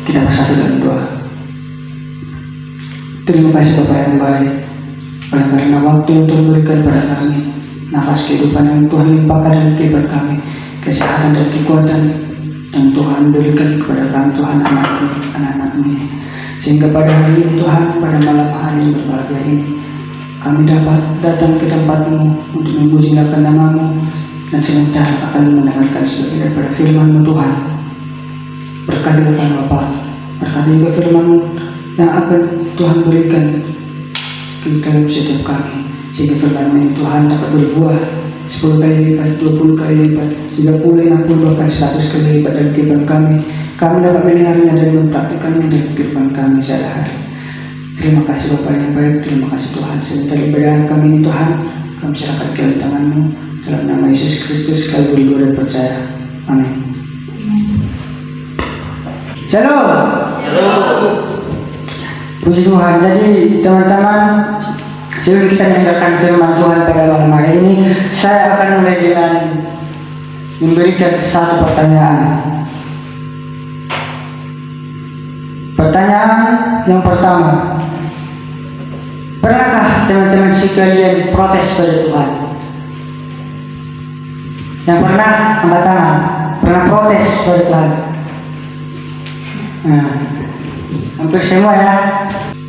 Kita bersatu dalam doa. Terima kasih Bapa yang baik, karena waktu yang Tuhan berikan pada kami, nafas kehidupan yang Tuhan limpahkan dalam kehidupan kami, kesehatan dan kekuatan yang Tuhan berikan kepada kami, Tuhan anak-anak-Mu. Sehingga pada hari ini Tuhan, pada malam hari yang berbahagia ini, kami dapat datang ke tempat-Mu untuk memuji-Mu nama-Mu dan sementara akan mendengarkan sebagian daripada firman-Mu Tuhan. Berkati Tuhan Bapa, berkati juga firman-Mu yang akan Tuhan berikan ke dalam setiap kami, sehingga firman-Mu Tuhan dapat berbuah 10 kali lipat, 20 kali lipat, 30, 60, bahkan 100 kali lipat dalam kehidupan kami. Kami dapat mendengarnya dan mempraktikannya dalam kehidupan kami sehari-hari. Terima kasih Bapa yang baik, terima kasih Tuhan. Sebentar ibadah kami ini Tuhan, kami serahkan ke dalam tangan-Mu, dalam nama Yesus Kristus kami berdoa dan percaya. Amin. Shalom. Puji Tuhan. Jadi teman-teman, sebelum kita mendengarkan firman Tuhan pada malam hari ini, saya akan mulai dengan memberikan satu pertanyaan. Pertanyaan yang pertama, pernahkah teman-teman sekalian protes pada Tuhan? Yang pernah angkat tangan, pernah protes pada Tuhan? Nah, hampir semua ya.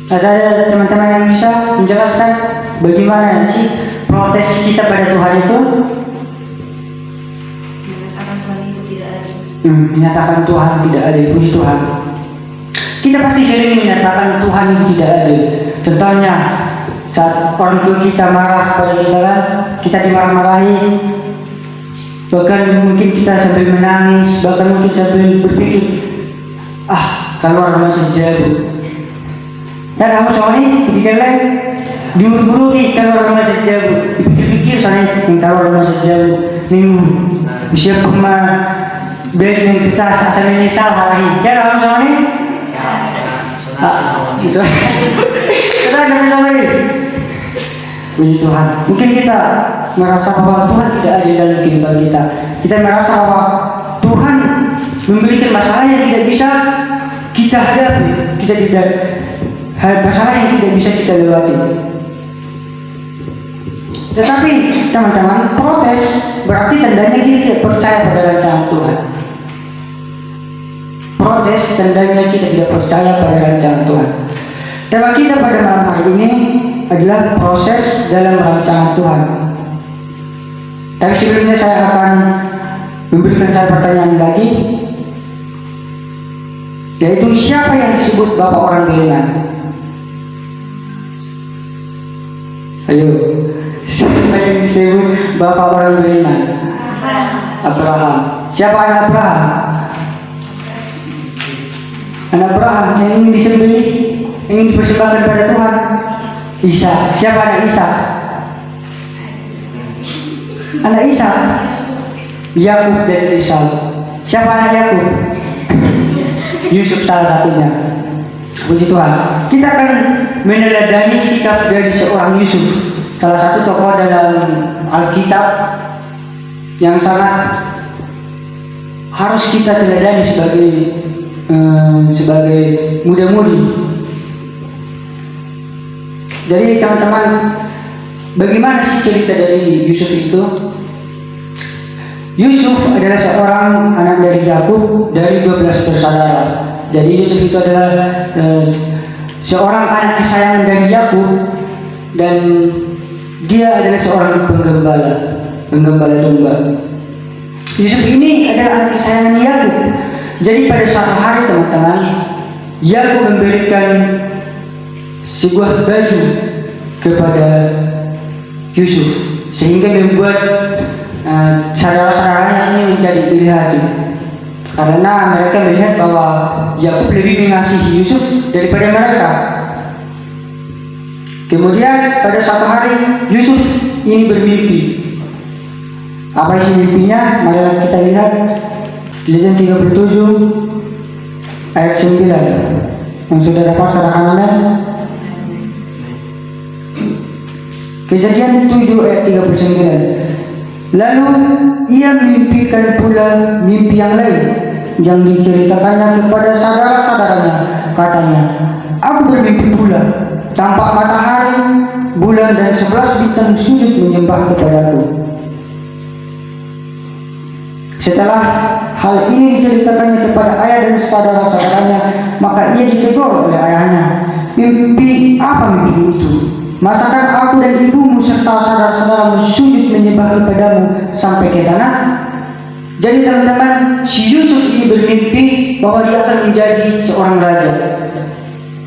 Ada teman-teman yang bisa menjelaskan bagaimana sih protes kita pada Tuhan itu? Menyatakan Tuhan itu tidak ada. Menyatakan Tuhan tidak ada. Puji Tuhan. Kita pasti sering menyatakan Tuhan itu tidak ada. Contohnya saat orang tua kita marah pada kita kan, kita dimarah-marahi, bahkan mungkin kita sambil menangis, bahkan mungkin sambil berpikir, keluar rumah sejauh. Dan kamu soal ini ketika lain diurut-urut keluar rumah sejauh, dipikir-pikir sana yang keluar rumah sejauh, minggu bisa pernah beli yang kita asal menyesal hal ini. Dan kamu soal ini, kita ada soal ini. Puji Tuhan. Mungkin kita merasa bahwa Tuhan tidak ada dalam kehidupan kita. Kita merasa bahwa Tuhan memberikan masalah yang tidak bisa kita hadapi, masalah yang tidak bisa kita lewati. Tetapi teman-teman, protes berarti tandanya kita tidak percaya pada rancangan Tuhan. Protes tandanya kita tidak percaya pada rancangan Tuhan. Tema kita pada malam hari ini adalah proses dalam rancangan Tuhan. Tapi sebelumnya saya akan memberikan satu pertanyaan lagi, yaitu siapa yang disebut bapak orang beriman? Ayo, siapa yang disebut bapak orang beriman? Abraham. Siapa anak Abraham? Anak Abraham yang ingin disembelih, ingin dipersembahkan pada Tuhan. Ishak. Siapa anak Ishak? Anak Ishak Yakub dan Esau. Siapa anak Yakub? Yusuf salah satunya. Puji Tuhan. Kita akan meneladani sikap dari seorang Yusuf, salah satu tokoh dalam Alkitab yang sangat harus kita teladani sebagai muda-mudi. Jadi teman-teman, bagaimana sih cerita dari Yusuf itu? Yusuf adalah seorang anak dari Yakub dari 12 bersaudara. Jadi Yusuf itu adalah seorang anak kesayangan dari Yakub, dan dia adalah seorang penggembala domba. Yusuf ini adalah anak kesayangan Yakub. Jadi pada suatu hari teman-teman, Yakub memberikan sebuah baju kepada Yusuf, sehingga membuat saudara-saudaranya ini menjadi iri hati, karena mereka melihat bahwa Yakub lebih mengasihi Yusuf daripada mereka. Kemudian pada suatu hari Yusuf ini bermimpi. Apa isi mimpinya? Mari kita lihat Kejadian 37 ayat 9. Yang sudah dapat kadang-kadang Kejadian 7 ayat 39. Lalu ia mimpikan pula mimpi yang lain. yang diceritakannya kepada saudara-saudaranya. Katanya, aku bermimpi pula, tampak matahari, bulan dan 11 bintang sujud menyembah kepadaku. Setelah hal ini diceritakannya kepada ayah dan saudara-saudaranya, maka ia ditegur oleh ayahnya. Mimpi apa mimpimu itu? Masakan aku dan ibumu serta saudara-saudaramu sujud menyembah kepadamu sampai ke tanah? Jadi teman-teman, si Yusuf ini bermimpi bahwa dia akan menjadi seorang raja.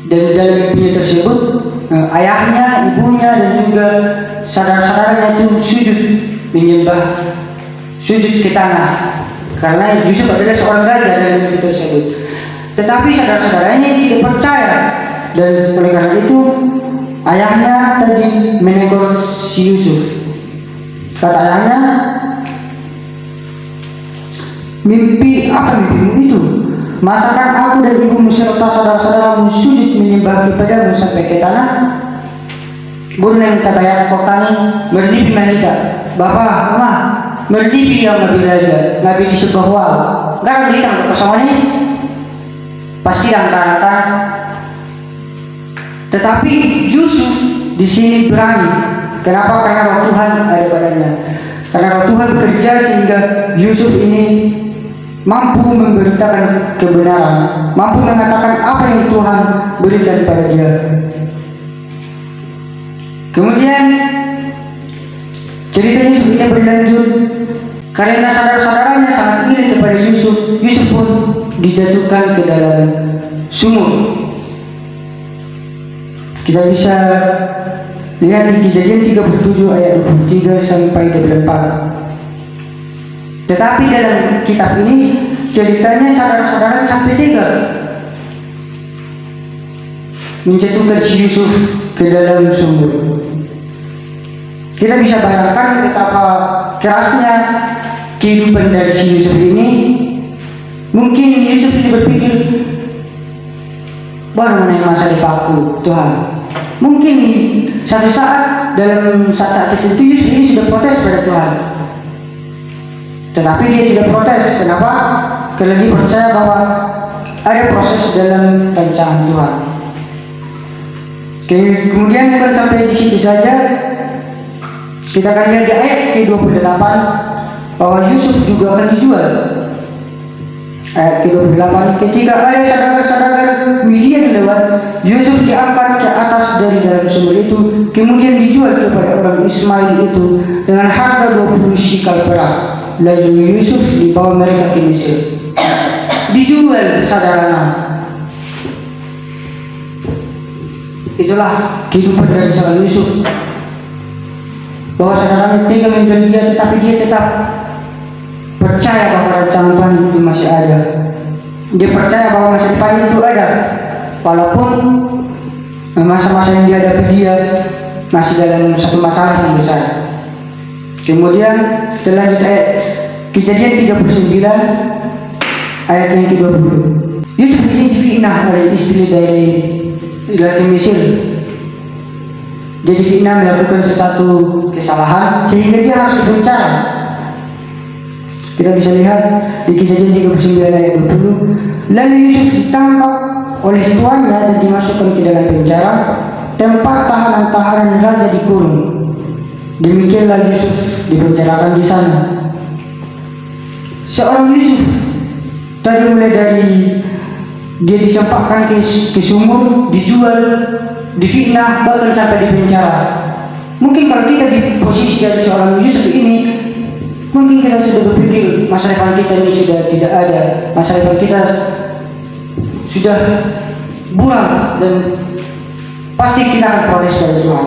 Dan dalam mimpinya tersebut, ayahnya, ibunya dan juga saudara-saudaranya itu sujud menyembah, sujud ke tanah, karena Yusuf adalah seorang raja dalam mimpi tersebut. Tetapi saudara-saudaranya tidak percaya, dan oleh karena itu ayahnya tadi menegur si Yusuf. Kata ayahnya, mimpi apa mimpimu itu? Masakan aku dan ibumu serta saudara-saudaramu sujud menyembah kepadamu sampai ke tanah? Bulan tabayak kotani bernipi mahita. Bapak, mama, bernipi yang lebih raja, nabi di sebuah wal. Garang ditang bersama ini, pasti angka-angka. Tetapi Yusuf di sini berani. Kenapa? Karena roh Tuhan ada padanya. Karena roh Tuhan bekerja sehingga Yusuf ini mampu memberitakan kebenaran, mampu mengatakan apa yang Tuhan berikan pada dia. Kemudian cerita Yusuf ini berlanjut karena saudara-saudaranya sangat iri kepada Yusuf. Yusuf pun dijatuhkan ke dalam sumur. Kita bisa lihat di Kejadian 37 ayat 23 sampai 24. Tetapi dalam kitab ini ceritanya saudara-saudara sampai tega menjatuhkan si Yusuf ke dalam sumur. Kita bisa bayangkan betapa kerasnya kehidupan dari si Yusuf ini. Mungkin Yusuf ini berpikir, baru mana masa dipaku Tuhan. Mungkin satu saat dalam saat-saat tertentu Yusuf ini sudah protes pada Tuhan. Tetapi dia tidak protes. Kenapa? Karena dia percaya bahwa ada proses dalam rancangan Tuhan. Kemudian bukan sampai di situ saja. Kita akan lihat di ayat ke-28 bahwa Yusuf juga akan dijual. Ayat ke-28, ketika ada saudagar-saudagar Midian lewat, Yusuf diangkat ke atas dari dalam sumur itu, kemudian dijual kepada orang Ismail itu dengan harga 20 shikal perak. Lalu Yusuf dibawa mereka ke Mesir. Dijual saudara. Itulah kehidupan dari seorang Yusuf. Bahwa saudaranya tega menjual dia, tetapi dia tetap percaya bahwa rancangan Tuhan itu masih ada. Dia percaya bahwa masa depan itu ada, walaupun masa-masa yang dihadapi dia masih dalam satu masalah yang besar. Kemudian kita lanjut ayat Kejadian 39 ayat yang ke-20. Yusuf ini difitnah oleh istri dari Raja Mesir. Jadi fitnah melakukan sesuatu kesalahan sehingga dia harus dipenjara. Kita bisa lihat di Kejadian 39 ayat 20. Lalu Yusuf ditangkap oleh tuannya dan dimasukkan ke dalam penjara, tempat tahanan-tahanan raja dikurung. Demikianlah Yusuf dipenjarakan di sana. Seorang Yusuf tadi mulai dari dia disempatkan ke sumur, dijual, difitnah, bahkan sampai di penjara. Mungkin kalau kita di posisi dari seorang Yusuf ini, mungkin kita sudah berpikir masa depan kita ini sudah tidak ada, masa depan kita sudah buram dan pasti kita akan protes pada Tuhan.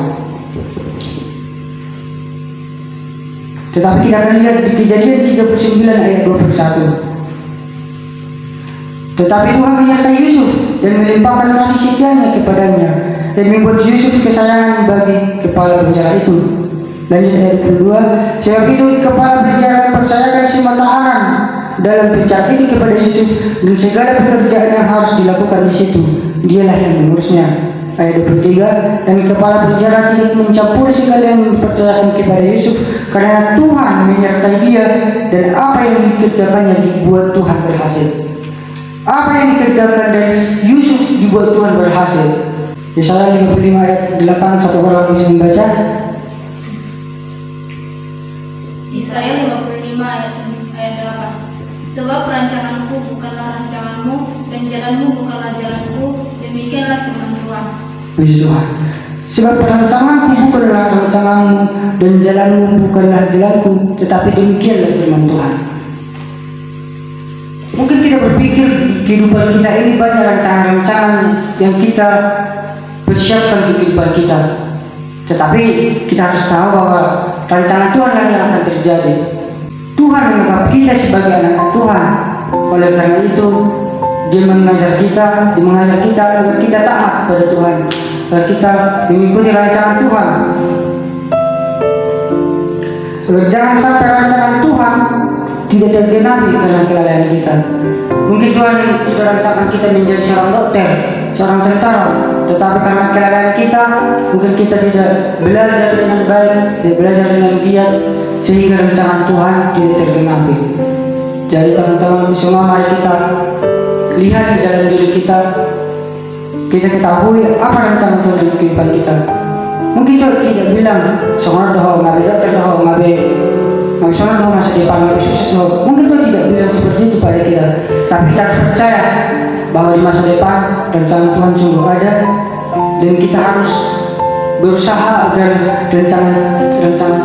Tetapi kita akan lihat di Kejadian 39 ayat 21. Tetapi Tuhan menyertai Yusuf dan melimpahkan kasih setianya kepadanya dan membuat Yusuf kesayangan bagi kepala penjara itu. Lanjut ayat kedua. Sebab itu kepala penjara mempercayakan semua tahanan dalam penjara itu kepada Yusuf dan segala pekerjaan yang harus dilakukan di situ dialah yang mengurusnya. Ayat 23. Dan kepala penjara tidak mencampuri segala yang dipercayakan kepada Yusuf karena Tuhan menyertai dia dan apa yang dikerjakannya dibuat Tuhan berhasil. Apa yang dikerjakan dari Yusuf dibuat Tuhan berhasil. Yesaya 55 ayat 8, satu orang bisa membaca. Yesaya 55 ayat 8. Sebab rancanganku bukanlah rancanganmu, dan jalanmu bukanlah jalanku, demikianlah firman Tuhan. Puji Tuhan. Sebab rancanganku bukanlah rancanganmu, dan jalanmu bukanlah jalanku, tetapi demikianlah firman Tuhan. Mungkin kita berpikir di kehidupan kita ini banyak rancangan-rancangan yang kita persiapkan di kehidupan kita. Tetapi kita harus tahu bahwa rancangan Tuhan yang akan terjadi. Tuhan menganggap kita sebagai anak Tuhan. Oleh karena itu, Dia mengajar kita agar kita taat pada Tuhan, agar kita mengikuti rancangan Tuhan. Agar jangan sampai rancangan Tuhan tidak tergenapi karena kelalaian kita. Mungkin Tuhan sudah rancangan kita menjadi seorang dokter, seorang tentara, tetapi karena kelalaian kita, mungkin kita tidak belajar dengan baik, tidak belajar dengan giat, sehingga rancangan Tuhan tidak tergenapi. Jadi teman-teman semua, mari kita lihat di dalam diri kita ketahui apa rancangan Tuhan dalam kehidupan kita. Mungkin kita tidak bilang seorang doa, ngabe dokter doa, ngabe soalnya mau masa depan lebih sukses loh. Mungkin Tuhan tidak bilang seperti itu pada kita, tapi kita harus percaya bahwa di masa depan rencana Tuhan sungguh ada, dan kita harus berusaha agar rencana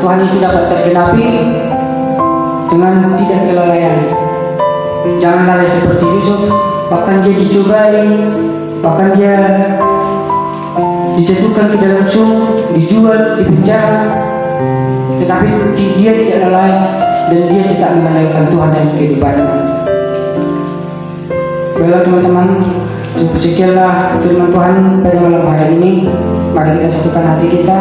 Tuhan itu dapat tergenapi dengan tidak kelalaian. Jangan lalai seperti Yusuf, bahkan dia dicobai, bahkan dia dijatuhkan ke dalam sumur, dijual, dipenjara, tetapi dia tidak lalai dan dia tidak melalaikan Tuhan dalam kehidupannya. Baiklah teman-teman, sekianlah firman Tuhan pada malam hari ini. Mari kita satukan hati kita,